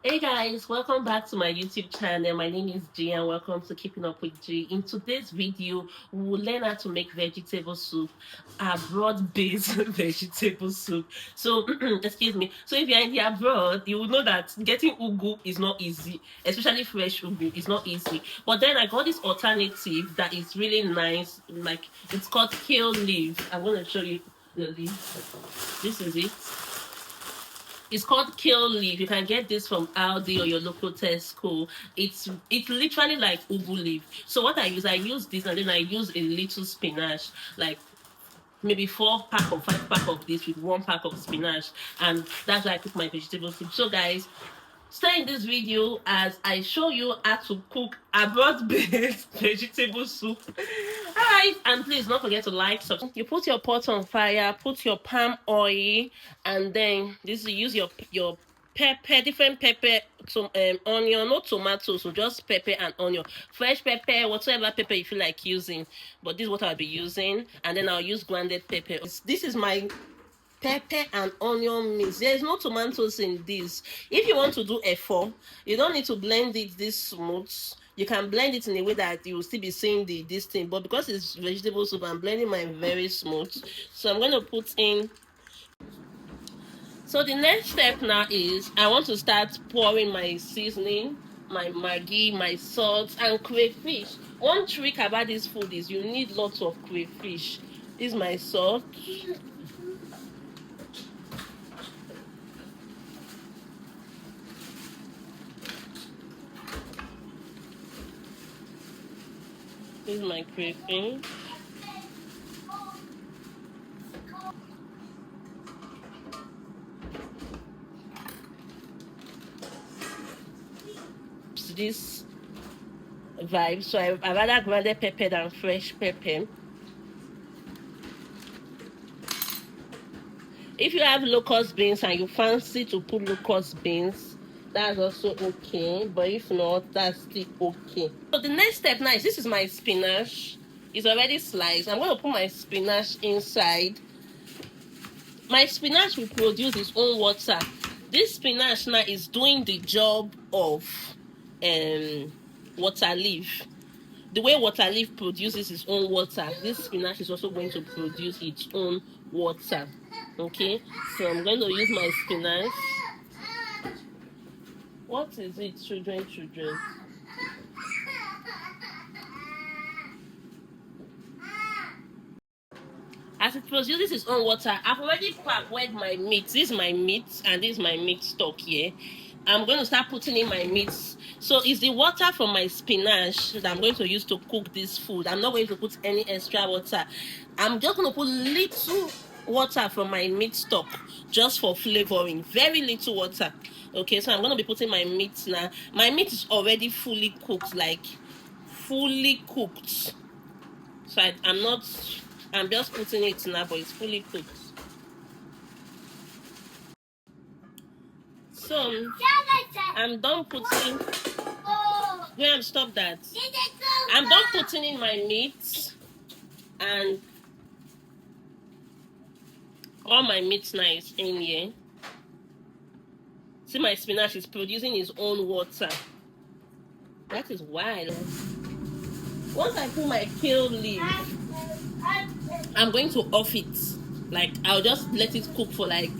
Hey guys, welcome back to my YouTube channel. My name is G and welcome to Keeping Up with G. In today's video, we will learn how to make vegetable soup, a broad-based vegetable soup. So, excuse me. So if you're in the abroad, you will know that getting ugu is not easy, especially fresh ugu is not easy. But then I got this alternative that is really nice. Like it's called kale leaf. I'm going to show you the leaf. This is it. It's called Kale leaf. You can get this from Aldi or your local Tesco. It's literally like ugu leaf. So what I use this and then I use a little spinach, like maybe 4 pack or 5 pack of this with 1 pack of spinach, and that's how I cook my vegetable soup. So guys, stay in this video as I show you how to cook a broad-based vegetable soup. Alright, and please don't forget to like, subscribe. You put your pot on fire, put your palm oil, and then this you use your pepper, different pepper, onion, no tomatoes, so just pepper and onion, fresh pepper, whatever pepper you feel like using. But this is what I'll be using, and then I'll use grounded pepper. This is my pepper and onion mix. There is no tomatoes in this. If you want to do efo, you don't need to blend it this smooth. You can blend it in a way that you will still be seeing this thing, but because it's vegetable soup, I'm blending mine very smooth. So I'm going to put in. So the next step now is I want to start pouring my seasoning, my maggi, my salt, and crayfish. One trick about this food is you need lots of crayfish. This is my salt. This is my crayfish. This vibe, so I rather grounded pepper than fresh pepper. If you have locust beans and you fancy to put locust beans, that's also okay, but if not, that's still okay. So the next step now is this is my spinach. It's already sliced. I'm going to put my spinach inside. My spinach will produce its own water. This spinach now is doing the job of Waterleaf. The way Waterleaf produces its own water, this spinach is also going to produce its own water. Okay, so I'm going to use my spinach. What is it, children? As it produces its own water, I've already prepared my meat. This is my meat, and this is my meat stock here. I'm going to start putting in my meat. So it's the water from my spinach that I'm going to use to cook this food. I'm not going to put any extra water. I'm just going to put little water from my meat stock just for flavoring. Very little water. Okay, so I'm going to be putting my meat now. My meat is already fully cooked, like fully cooked. So I'm just putting it now, but it's fully cooked. So I'm done putting. Go and stop that. I'm done putting in my meat, and all my meat now is in here. See, my spinach is producing its own water. That is wild. Once I put my kale leaf, I'm going to off it. Like, I'll just let it cook for like,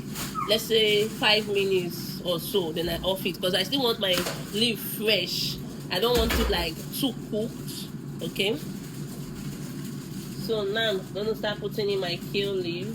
let's say 5 minutes or so. Then I off it because I still want my leaf fresh. I don't want it like too cooked. Okay. So now I'm going to start putting in my kale leaf.